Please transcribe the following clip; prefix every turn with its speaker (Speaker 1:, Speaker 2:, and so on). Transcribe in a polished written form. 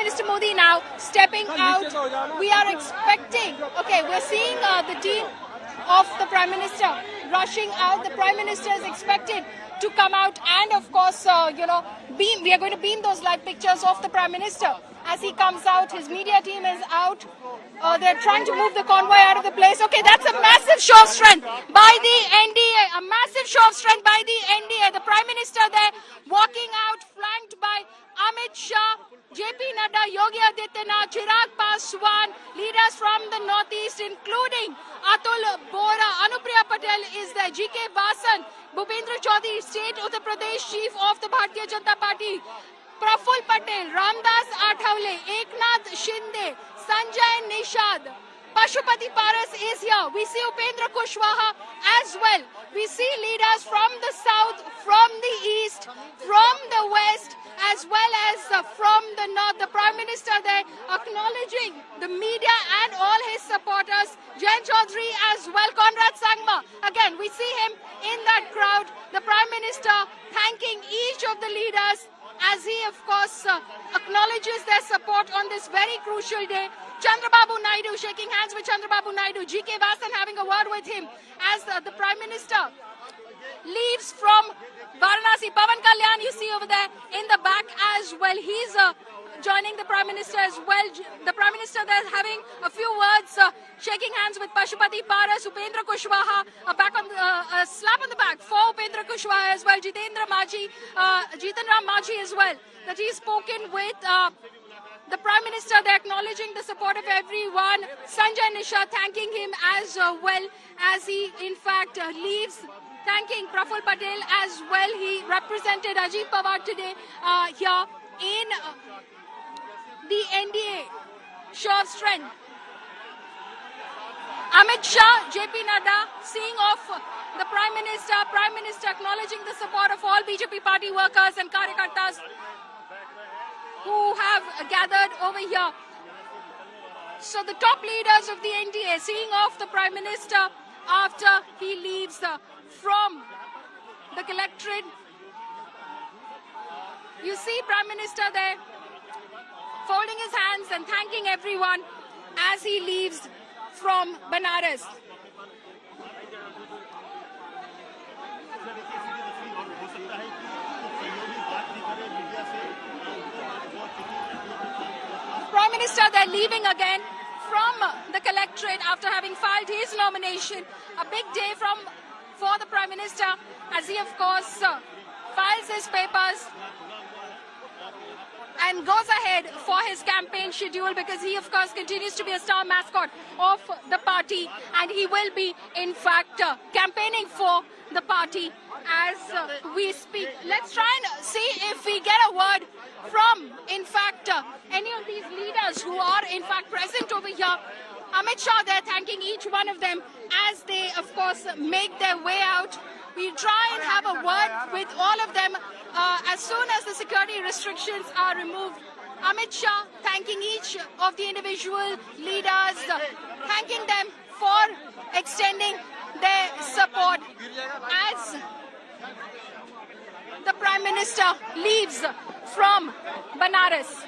Speaker 1: Minister Modi now stepping out. We are expecting, we're seeing the team of the Prime Minister rushing out. The Prime Minister is expected to come out and, of course, we are going to beam those live pictures of the Prime Minister as he comes out. His media team is out. They're trying to move the convoy out of the place. Okay, that's a massive show of strength by the NDA. A massive show of strength by the NDA. The Prime Minister there walking out, flanked by Amit Shah, JP Nadda, Yogi Adityanath, Chirag Paswan, leaders from the northeast, including Atul Bora, Anupriya Patel is there, GK Vasan, Bhupendra Chaudhary, State Uttar Pradesh Chief of the Bharatiya Janata Party, Praful Patel, Ramdas Athawale, Eknath Shinde, Sanjay Nishad, Pashupati Paras is here. We see Upendra Kushwaha as well. We see leaders from the south, from the east, from the west, as well as from the north. The Prime Minister there acknowledging the media and all his supporters. Jain Chaudhary as well. Conrad Sangma. Again, we see him in that crowd. The Prime Minister thanking each of the leaders as he, of course, acknowledges their support on this very crucial day. Chandrababu Naidu shaking hands with Chandrababu Naidu. GK Vasan having a word with him as the Prime Minister leaves from Varanasi. Pavan Kalyan, you see over there in the back as well. He's joining the Prime Minister as well. The Prime Minister there having a few words, shaking hands with Pashupati Paras, Upendra Kushwaha, a slap on the back for Upendra Kushwaha as well. Jitendra Majhi as well. That he's spoken with the Prime Minister. They're acknowledging the support of everyone. Sanjay Nishad thanking him as well as he in fact leaves. Thanking Praful Patel as well. He represented Ajit Pawar today here in the NDA show of strength. Amit Shah, JP Nadda, seeing off the Prime Minister acknowledging the support of all BJP party workers and Karyakartas who have gathered over here. So the top leaders of the NDA seeing off the Prime Minister after he leaves from the collectorate. You see Prime Minister there folding his hands and thanking everyone as he leaves from Banaras. Prime Minister there leaving again from the collectorate after having filed his nomination. A big day for the Prime Minister as he, of course, files his papers and goes ahead for his campaign schedule, because he, of course, continues to be a star mascot of the party, and he will be, in fact, campaigning for the party as we speak. Let's try and see if we get a word from, in fact, any of these leaders who are, in fact, present over here. Amit Shah there thanking each one of them as they, of course, make their way out. We try and have a word with all of them as soon as the security restrictions are removed. Amit Shah thanking each of the individual leaders, thanking them for extending their support as the Prime Minister leaves from Banaras.